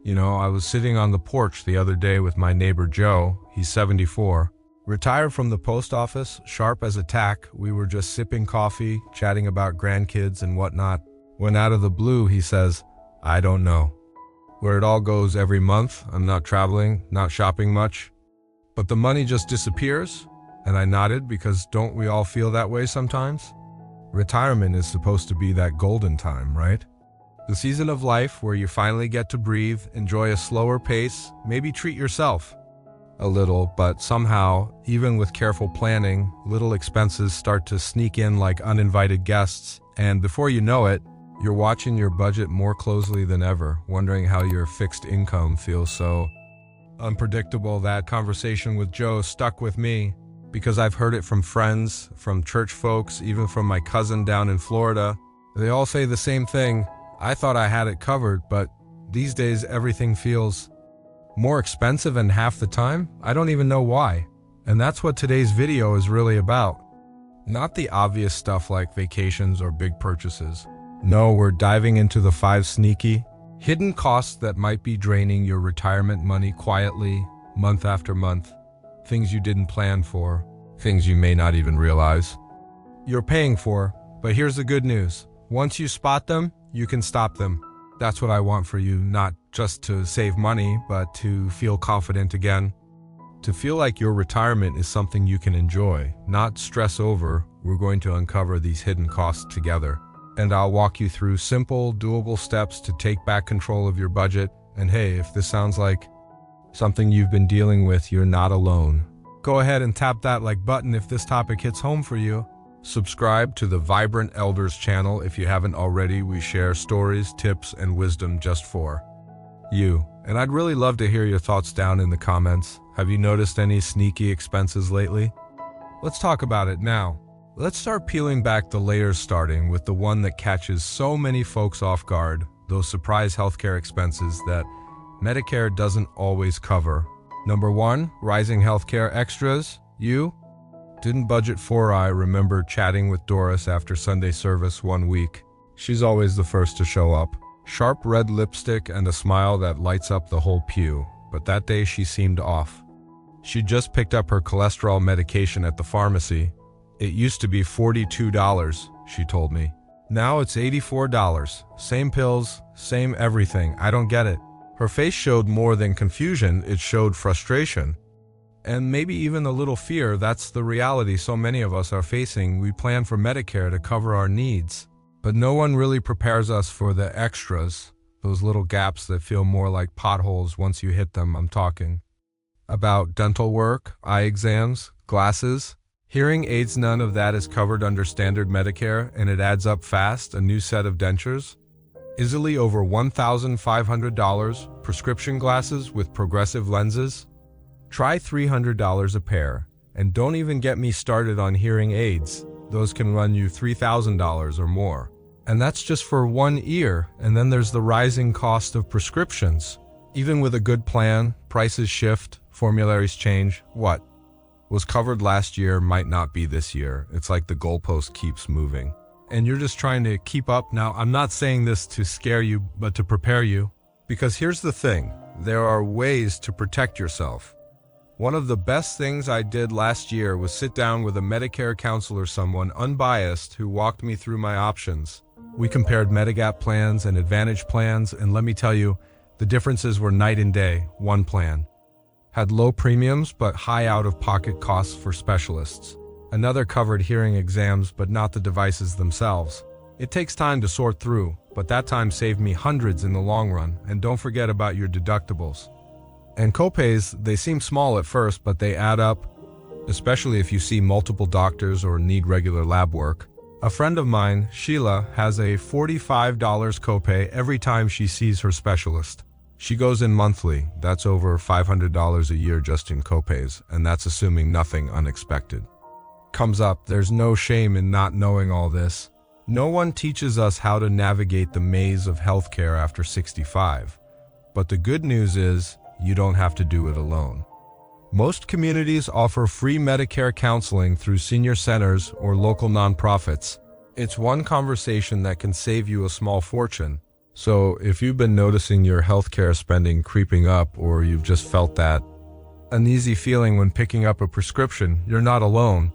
I was sitting on the porch the other day with my neighbor Joe. He's 74. Retired from the post office, sharp as a tack. We were just sipping coffee, chatting about grandkids and whatnot. When out of the blue, he says, "I don't know where it all goes every month. I'm not traveling, not shopping much, but the money just disappears." And I nodded because don't we all feel that way sometimes? Retirement is supposed to be that golden time, right? The season of life where you finally get to breathe, enjoy a slower pace, maybe treat yourself a little, but somehow, even with careful planning, little expenses start to sneak in like uninvited guests, and before you know it, you're watching your budget more closely than ever, wondering how your fixed income feels so unpredictable. That conversation with Joe stuck with me because I've heard it from friends, from church folks, even from my cousin down in Florida. They all say the same thing. I thought I had it covered, but these days everything feels more expensive and half the time. I don't even know why. And that's what today's video is really about. Not the obvious stuff like vacations or big purchases. No, we're diving into the 5 sneaky, hidden costs that might be draining your retirement money quietly, month after month. Things you didn't plan for, things you may not even realize you're paying for. But here's the good news. Once you spot them, you can stop them. That's what I want for you, not just to save money, but to feel confident again. To feel like your retirement is something you can enjoy, not stress over. We're going to uncover these hidden costs together. And I'll walk you through simple, doable steps to take back control of your budget. And hey, if this sounds like something you've been dealing with, you're not alone. Go ahead and tap that like button if this topic hits home for you. Subscribe to the Vibrant Elders channel if you haven't already. We share stories, tips, and wisdom just for you. And I'd really love to hear your thoughts down in the comments. Have you noticed any sneaky expenses lately? Let's talk about it now. Let's start peeling back the layers, starting with the one that catches so many folks off guard, those surprise healthcare expenses that Medicare doesn't always cover. Number 1, rising healthcare extras. You didn't budget for. I remember chatting with Doris after Sunday service one week. She's always the first to show up. Sharp red lipstick and a smile that lights up the whole pew. But that day she seemed off. She just picked up her cholesterol medication at the pharmacy. It used to be $42, she told me. Now it's $84. Same pills, same everything. I don't get it. Her face showed more than confusion, it showed frustration. And maybe even a little fear. That's the reality so many of us are facing. We plan for Medicare to cover our needs, but no one really prepares us for the extras, those little gaps that feel more like potholes once you hit them. I'm talking about dental work, eye exams, glasses, hearing aids. None of that is covered under standard Medicare, and it adds up fast. A new set of dentures, easily over $1,500. Prescription glasses with progressive lenses, try $300 a pair. And don't even get me started on hearing aids. Those can run you $3,000 or more. And that's just for one ear. And then there's the rising cost of prescriptions. Even with a good plan, prices shift, formularies change. What was covered last year might not be this year. It's like the goalpost keeps moving. And you're just trying to keep up. Now, I'm not saying this to scare you, but to prepare you. Because here's the thing. There are ways to protect yourself. One of the best things I did last year was sit down with a Medicare counselor, someone unbiased, who walked me through my options. We compared Medigap plans and Advantage plans, and let me tell you, the differences were night and day. One plan had low premiums but high out-of-pocket costs for specialists. Another covered hearing exams but not the devices themselves. It takes time to sort through, but that time saved me hundreds in the long run. And don't forget about your deductibles. And copays, they seem small at first, but they add up, especially if you see multiple doctors or need regular lab work. A friend of mine, Sheila, has a $45 copay every time she sees her specialist. She goes in monthly. That's over $500 a year just in copays, and that's assuming nothing unexpected comes up. There's no shame in not knowing all this. No one teaches us how to navigate the maze of healthcare after 65. But the good news is, you don't have to do it alone. Most communities offer free Medicare counseling through senior centers or local nonprofits. It's one conversation that can save you a small fortune. So, if you've been noticing your healthcare spending creeping up, or you've just felt that uneasy feeling when picking up a prescription, you're not alone.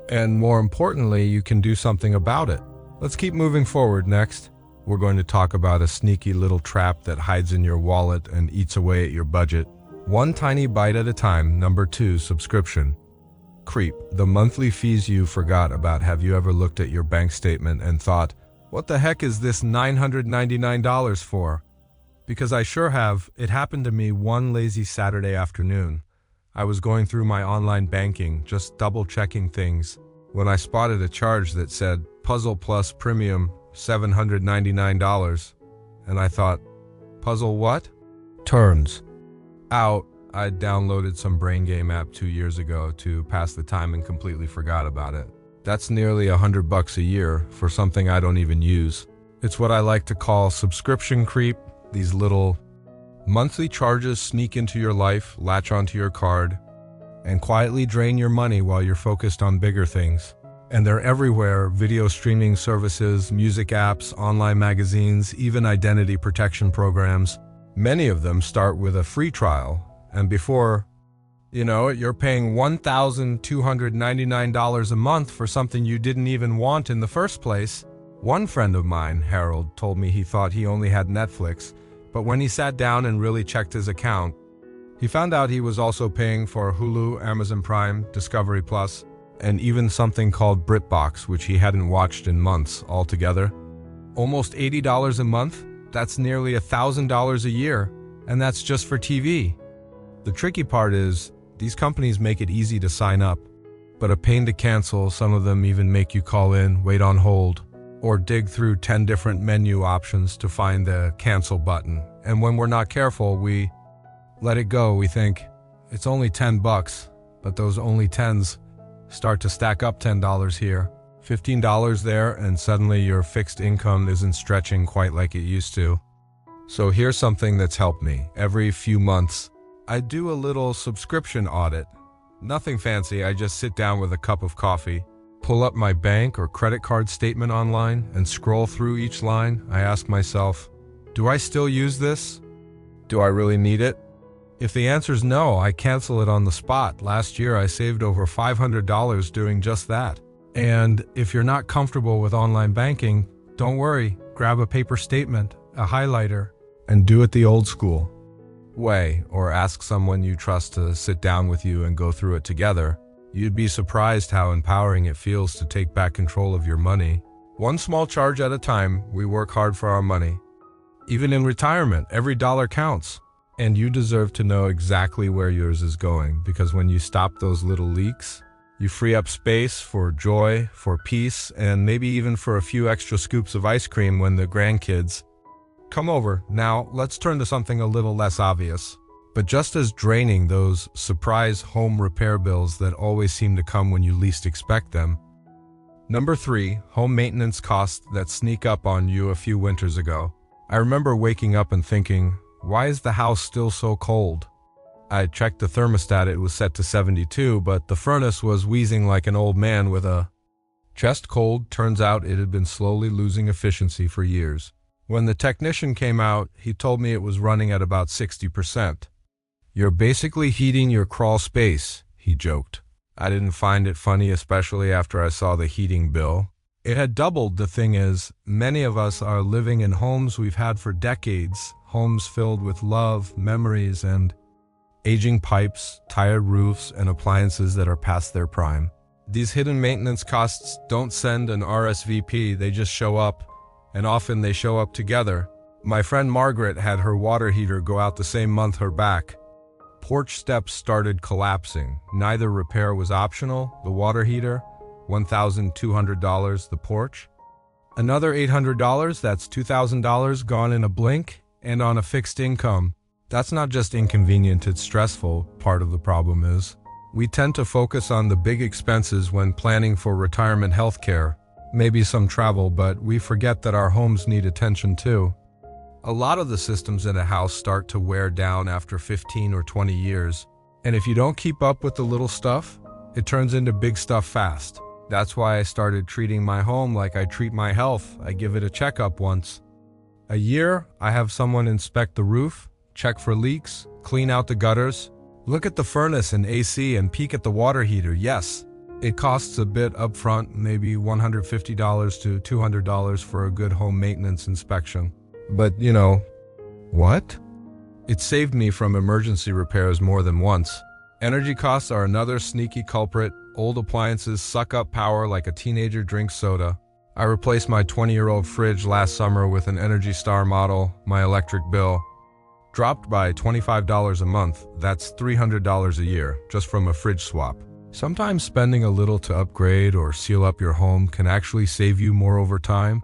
And more importantly, you can do something about it. Let's keep moving forward. Next, we're going to talk about a sneaky little trap that hides in your wallet and eats away at your budget. One tiny bite at a time. Number 2, subscription creep. The monthly fees you forgot about. Have you ever looked at your bank statement and thought, what the heck is this $999 for? Because I sure have. It happened to me one lazy Saturday afternoon. I was going through my online banking, just double-checking things, when I spotted a charge that said, Puzzle Plus Premium, $799. And I thought, puzzle what? Turns out I'd downloaded some brain game app 2 years ago to pass the time and completely forgot about it. That's nearly $100 a year for something I don't even use. It's what I like to call subscription creep. These little monthly charges sneak into your life, latch onto your card, and quietly drain your money while you're focused on bigger things. And they're everywhere: video streaming services, music apps, online magazines, even identity protection programs. Many of them start with a free trial, and before you know it, you're paying $1,299 a month for something you didn't even want in the first place. One friend of mine, Harold, told me he thought he only had Netflix, but when he sat down and really checked his account, he found out he was also paying for Hulu, Amazon Prime, Discovery Plus, and even something called BritBox, which he hadn't watched in months altogether. Almost $80 a month? That's nearly $1,000 a year, and that's just for TV. The tricky part is, these companies make it easy to sign up, but a pain to cancel. Some of them even make you call in, wait on hold, or dig through 10 different menu options to find the cancel button. And when we're not careful, we let it go. We think, it's only $10, but those only tens start to stack up. $10 here, $15 there, and suddenly your fixed income isn't stretching quite like it used to. So here's something that's helped me. Every few months, I do a little subscription audit. Nothing fancy, I just sit down with a cup of coffee, pull up my bank or credit card statement online, and scroll through each line. I ask myself, do I still use this? Do I really need it? If the answer's no, I cancel it on the spot. Last year, I saved over $500 doing just that. And if you're not comfortable with online banking, don't worry. Grab a paper statement, a highlighter, and do it the old school way, or ask someone you trust to sit down with you and go through it together. You'd be surprised how empowering it feels to take back control of your money. One small charge at a time. We work hard for our money. Even in retirement, every dollar counts. And you deserve to know exactly where yours is going, because when you stop those little leaks, you free up space for joy, for peace, and maybe even for a few extra scoops of ice cream when the grandkids come over. Now, let's turn to something a little less obvious, but just as draining: those surprise home repair bills that always seem to come when you least expect them. Number 3, home maintenance costs that sneak up on you. A few winters ago, I remember waking up and thinking, why is the house still so cold? I checked the thermostat. It was set to 72, but the furnace was wheezing like an old man with a chest cold. Turns out it had been slowly losing efficiency for years. When the technician came out, he told me it was running at about 60%. You're basically heating your crawl space, he joked. I didn't find it funny, especially after I saw the heating bill. It had doubled. The thing is, many of us are living in homes we've had for decades, homes filled with love, memories, and aging pipes, tired roofs, and appliances that are past their prime. These hidden maintenance costs don't send an RSVP, they just show up, and often they show up together. My friend Margaret had her water heater go out the same month her back porch steps started collapsing. Neither repair was optional. The water heater, $1,200. The porch, another $800. That's $2,000 gone in a blink, and on a fixed income. That's not just inconvenient, it's stressful. Part of the problem is, we tend to focus on the big expenses when planning for retirement health care, maybe some travel, but we forget that our homes need attention too. A lot of the systems in a house start to wear down after 15 or 20 years, and if you don't keep up with the little stuff, it turns into big stuff fast. That's why I started treating my home like I treat my health. I give it a checkup once A year, I have someone inspect the roof, check for leaks, clean out the gutters, look at the furnace and AC and peek at the water heater. Yes, it costs a bit upfront, maybe $150 to $200 for a good home maintenance inspection. But, what? It saved me from emergency repairs more than once. Energy costs are another sneaky culprit. Old appliances suck up power like a teenager drinks soda. I replaced my 20-year-old fridge last summer with an Energy Star model. My electric bill dropped by $25 a month. That's $300 a year, just from a fridge swap. Sometimes spending a little to upgrade or seal up your home can actually save you more over time.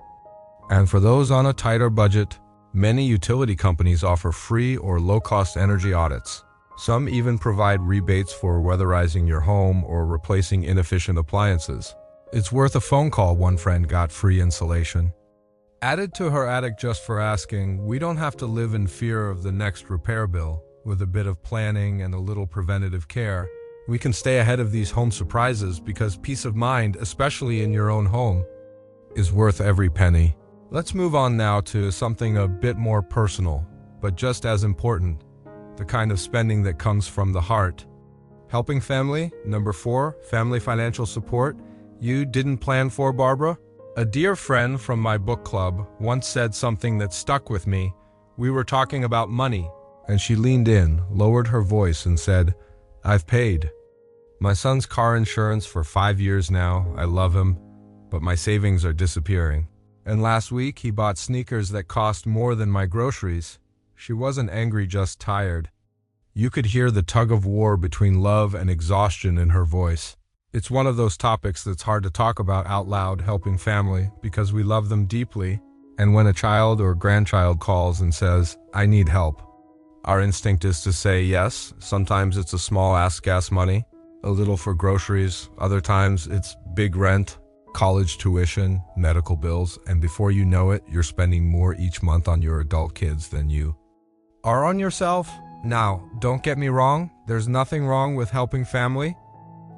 And for those on a tighter budget, many utility companies offer free or low-cost energy audits. Some even provide rebates for weatherizing your home or replacing inefficient appliances. It's worth a phone call. One friend got free insulation added to her attic just for asking. We don't have to live in fear of the next repair bill. With a bit of planning and a little preventative care, we can stay ahead of these home surprises, because peace of mind, especially in your own home, is worth every penny. Let's move on now to something a bit more personal, but just as important: the kind of spending that comes from the heart. Helping family. Number 4, family financial support. You didn't plan for, Barbara? A dear friend from my book club once said something that stuck with me. We were talking about money, and she leaned in, lowered her voice, and said, "I've paid my son's car insurance for 5 years now. I love him, but my savings are disappearing. And last week he bought sneakers that cost more than my groceries." She wasn't angry, just tired. You could hear the tug of war between love and exhaustion in her voice. It's one of those topics that's hard to talk about out loud, helping family, because we love them deeply. And when a child or grandchild calls and says, "I need help," our instinct is to say yes. Sometimes it's a small ask gas money, a little for groceries. Other times it's big rent, college tuition, medical bills, and before you know it, you're spending more each month on your adult kids than you are on yourself. Now, don't get me wrong, there's nothing wrong with helping family.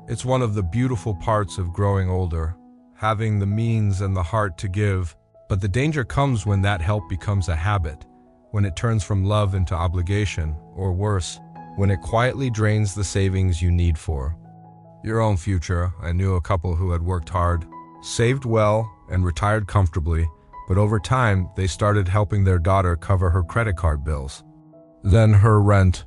It's one of the beautiful parts of growing older, having the means and the heart to give. But the danger comes when that help becomes a habit, when it turns from love into obligation, or worse, when it quietly drains the savings you need for your own future. I knew a couple who had worked hard, saved well, and retired comfortably, but over time, they started helping their daughter cover her credit card bills, then her rent,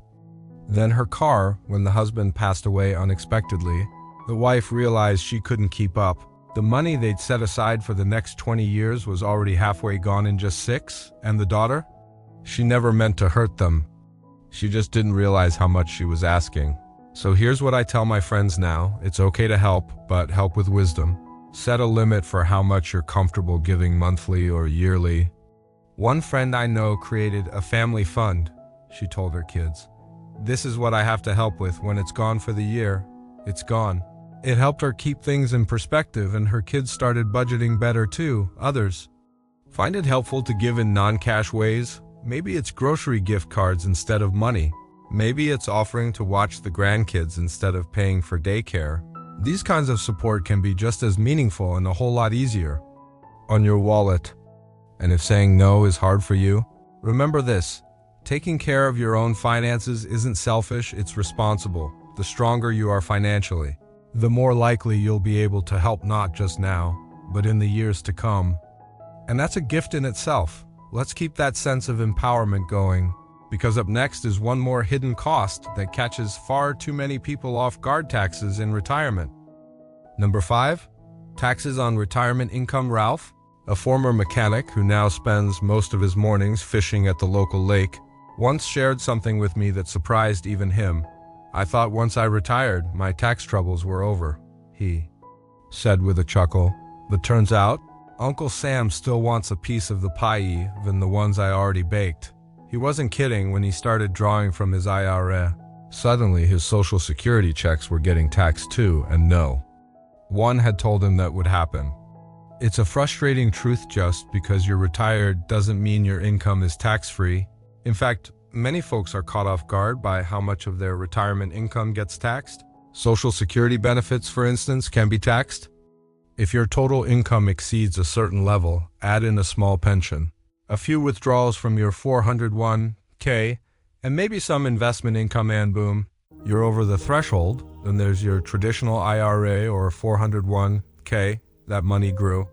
then her car. When the husband passed away unexpectedly, the wife realized she couldn't keep up. The money they'd set aside for the next 20 years was already halfway gone in just 6, and the daughter? She never meant to hurt them. She just didn't realize how much she was asking. So here's what I tell my friends now: it's okay to help, but help with wisdom. Set a limit for how much you're comfortable giving monthly or yearly. One friend I know created a family fund. She told her kids, "This is what I have to help with. When it's gone for the year, it's gone." It helped her keep things in perspective, and her kids started budgeting better too. Others find it helpful to give in non-cash ways. Maybe it's grocery gift cards instead of money. Maybe it's offering to watch the grandkids instead of paying for daycare. These kinds of support can be just as meaningful and a whole lot easier on your wallet. And if saying no is hard for you, remember this: taking care of your own finances isn't selfish, it's responsible. The stronger you are financially, the more likely you'll be able to help, not just now, but in the years to come. And that's a gift in itself. Let's keep that sense of empowerment going, because up next is one more hidden cost that catches far too many people off guard: taxes in retirement. Number 5, taxes on retirement income. Ralph, a former mechanic who now spends most of his mornings fishing at the local lake, once shared something with me that surprised even him. "I thought once I retired, my tax troubles were over," he said with a chuckle. "But turns out, Uncle Sam still wants a piece of the pie, even the ones I already baked." He wasn't kidding when he started drawing from his IRA. Suddenly, his Social Security checks were getting taxed too, and no one had told him that would happen. It's a frustrating truth. Just because you're retired doesn't mean your income is tax-free. In fact, many folks are caught off guard by how much of their retirement income gets taxed. Social Security benefits, for instance, can be taxed. If your total income exceeds a certain level, add in a small pension, a few withdrawals from your 401k, and maybe some investment income, and boom, you're over the threshold. Then there's your traditional IRA or 401k. That money grew.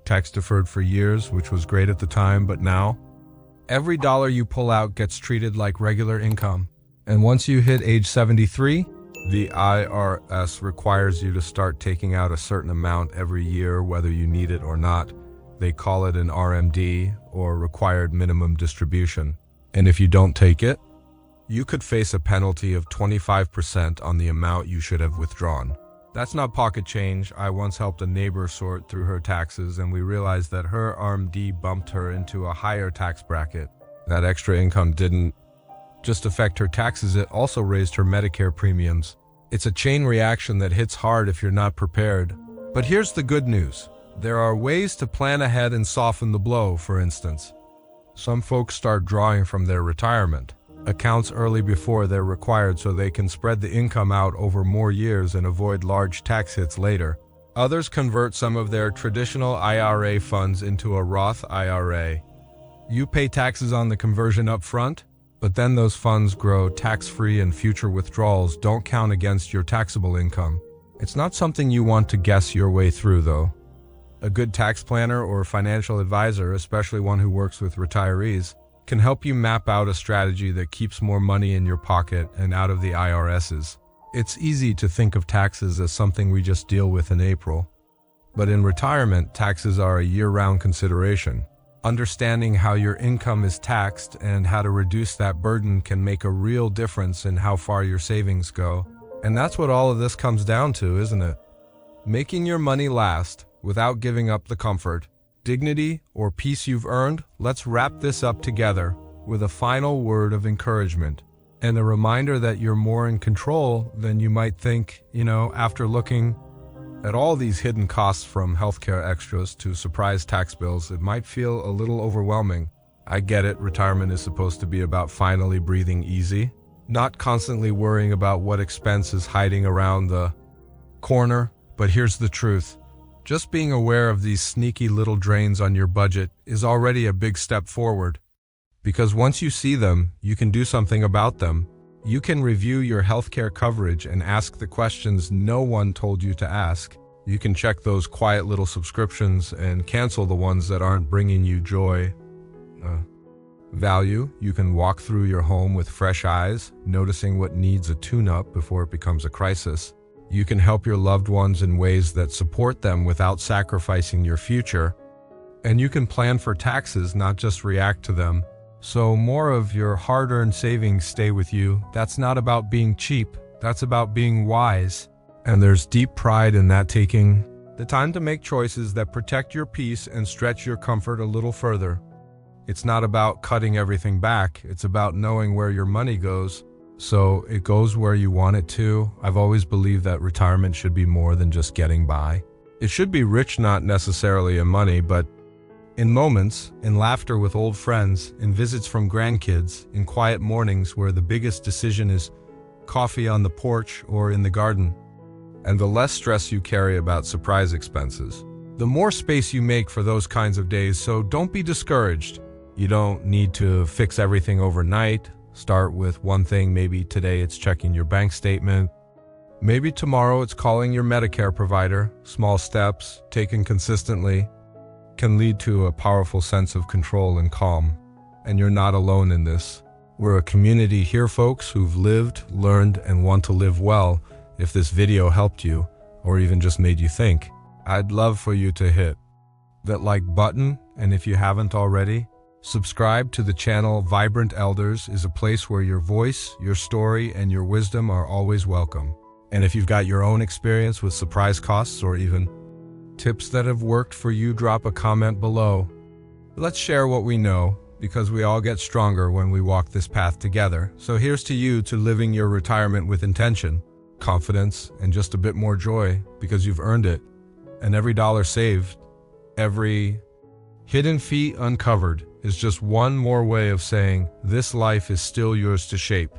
Tax deferred for years, which was great at the time, but now every dollar you pull out gets treated like regular income. And once you hit age 73, the IRS requires you to start taking out a certain amount every year, whether you need it or not. They call it an RMD, or required minimum distribution. And if you don't take it, you could face a penalty of 25% on the amount you should have withdrawn. That's not pocket change. I once helped a neighbor sort through her taxes, and we realized that her RMD bumped her into a higher tax bracket. That extra income didn't just affect her taxes, it also raised her Medicare premiums. It's a chain reaction that hits hard if you're not prepared. But here's the good news. There are ways to plan ahead and soften the blow. For instance, some folks start drawing from their retirement accounts early before they're required so they can spread the income out over more years and avoid large tax hits later. Others convert some of their traditional IRA funds into a Roth IRA. You pay taxes on the conversion up front, but then those funds grow tax-free and future withdrawals don't count against your taxable income. It's not something you want to guess your way through, though. A good tax planner or financial advisor, especially one who works with retirees, can help you map out a strategy that keeps more money in your pocket and out of the IRS's. It's easy to think of taxes as something we just deal with in April. But in retirement, taxes are a year-round consideration. Understanding how your income is taxed and how to reduce that burden can make a real difference in how far your savings go. And that's what all of this comes down to, isn't it? Making your money last without giving up the comfort, dignity, or peace you've earned. Let's wrap this up together with a final word of encouragement and a reminder that you're more in control than you might think. After looking at all these hidden costs, from healthcare extras to surprise tax bills, it might feel a little overwhelming. I get it. Retirement is supposed to be about finally breathing easy, not constantly worrying about what expense is hiding around the corner. But here's the truth. Just being aware of these sneaky little drains on your budget is already a big step forward. Because once you see them, you can do something about them. You can review your healthcare coverage and ask the questions no one told you to ask. You can check those quiet little subscriptions and cancel the ones that aren't bringing you joy, value. You can walk through your home with fresh eyes, noticing what needs a tune-up before it becomes a crisis. You can help your loved ones in ways that support them without sacrificing your future. And you can plan for taxes, not just react to them. So more of your hard-earned savings stay with you. That's not about being cheap. That's about being wise. And there's deep pride in that, taking the time to make choices that protect your peace and stretch your comfort a little further. It's not about cutting everything back. It's about knowing where your money goes, so it goes where you want it to. I've always believed that retirement should be more than just getting by. It should be rich, not necessarily in money, but in moments, in laughter with old friends, in visits from grandkids, in quiet mornings where the biggest decision is coffee on the porch or in the garden. And the less stress you carry about surprise expenses, the more space you make for those kinds of days. So don't be discouraged. You don't need to fix everything overnight. Start with one thing. Maybe today it's checking your bank statement. Maybe tomorrow it's calling your Medicare provider. Small steps, taken consistently, can lead to a powerful sense of control and calm. And you're not alone in this. We're a community here, folks, who've lived, learned, and want to live well. If this video helped you, or even just made you think, I'd love for you to hit that like button, and if you haven't already, subscribe to the channel. Vibrant Elders is a place where your voice, your story, and your wisdom are always welcome. And if you've got your own experience with surprise costs or even tips that have worked for you, drop a comment below. Let's share what we know, because we all get stronger when we walk this path together. So here's to you, to living your retirement with intention, confidence, and just a bit more joy, because you've earned it. And every dollar saved, every hidden fee uncovered, is just one more way of saying this life is still yours to shape.